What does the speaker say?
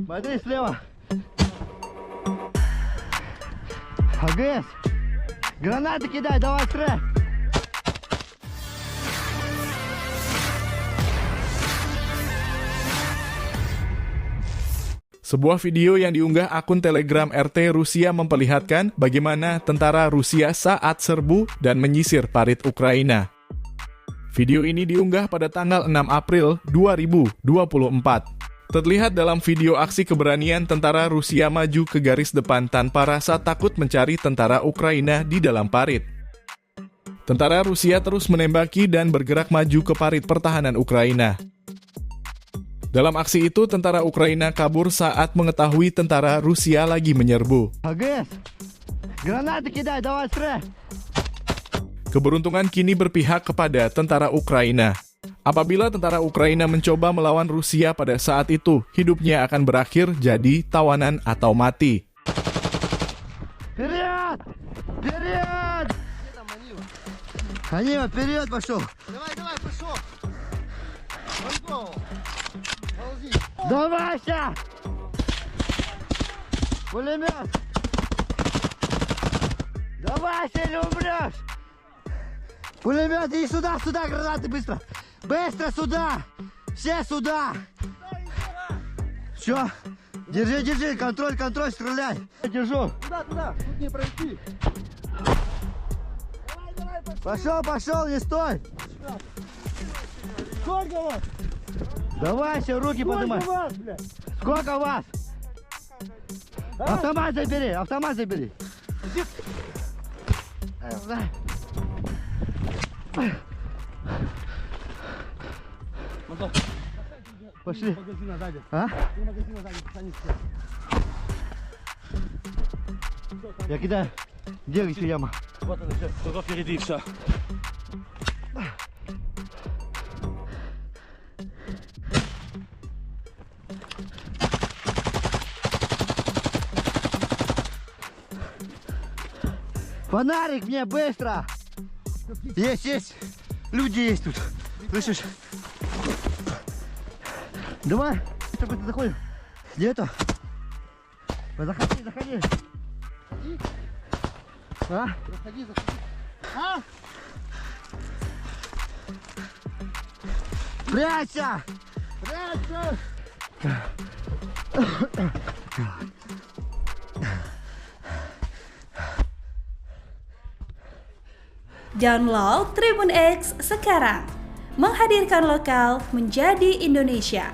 Смотри слева. АГС. Гранаты кидай, давай стрелять. Sebuah video yang diunggah akun Telegram RT Rusia memperlihatkan bagaimana tentara Rusia saat serbu dan menyisir parit Ukraina. Video ini diunggah pada tanggal 6 April 2024. Terlihat dalam video aksi keberanian tentara Rusia maju ke garis depan tanpa rasa takut mencari tentara Ukraina di dalam parit. Tentara Rusia terus menembaki dan bergerak maju ke parit pertahanan Ukraina. Dalam aksi itu, tentara Ukraina kabur saat mengetahui tentara Rusia lagi menyerbu. АГС. Гранаты кидай, давай стрелять. Keberuntungan kini berpihak kepada tentara Ukraina. Apabila tentara Ukraina mencoba melawan Rusia pada saat itu, hidupnya akan berakhir jadi tawanan atau mati. Вперед! Вперед! Анива, вперед пошел! Давай, пошел! Давай, ща! Пулемет! Давай, ща, не умрешь! Пулемет, иди сюда, сюда, гранаты, быстро! Быстро сюда! Все сюда! Все? Держи, держи, контроль, контроль, стреляй! Держу! Туда, тут не пройти. Пошел, пошел, не стой! Сколько вас? Давай, все, руки поднимай! Сколько вас, блядь? Сколько вас? Автомат забери, автомат забери. Пошли. Магазина сзади. А? Магазина сзади, пацаны. Я кидаю. Где еще яма? Вот она, все, только впереди, все. Фонарик мне, быстро! Есть, есть! Люди есть тут. Слышишь? Давай, только ты заходишь. Где-то? Заходи, заходи. А? Заходи. А? Прячься! Прячься! Download Tribun X sekarang, menghadirkan lokal menjadi Indonesia.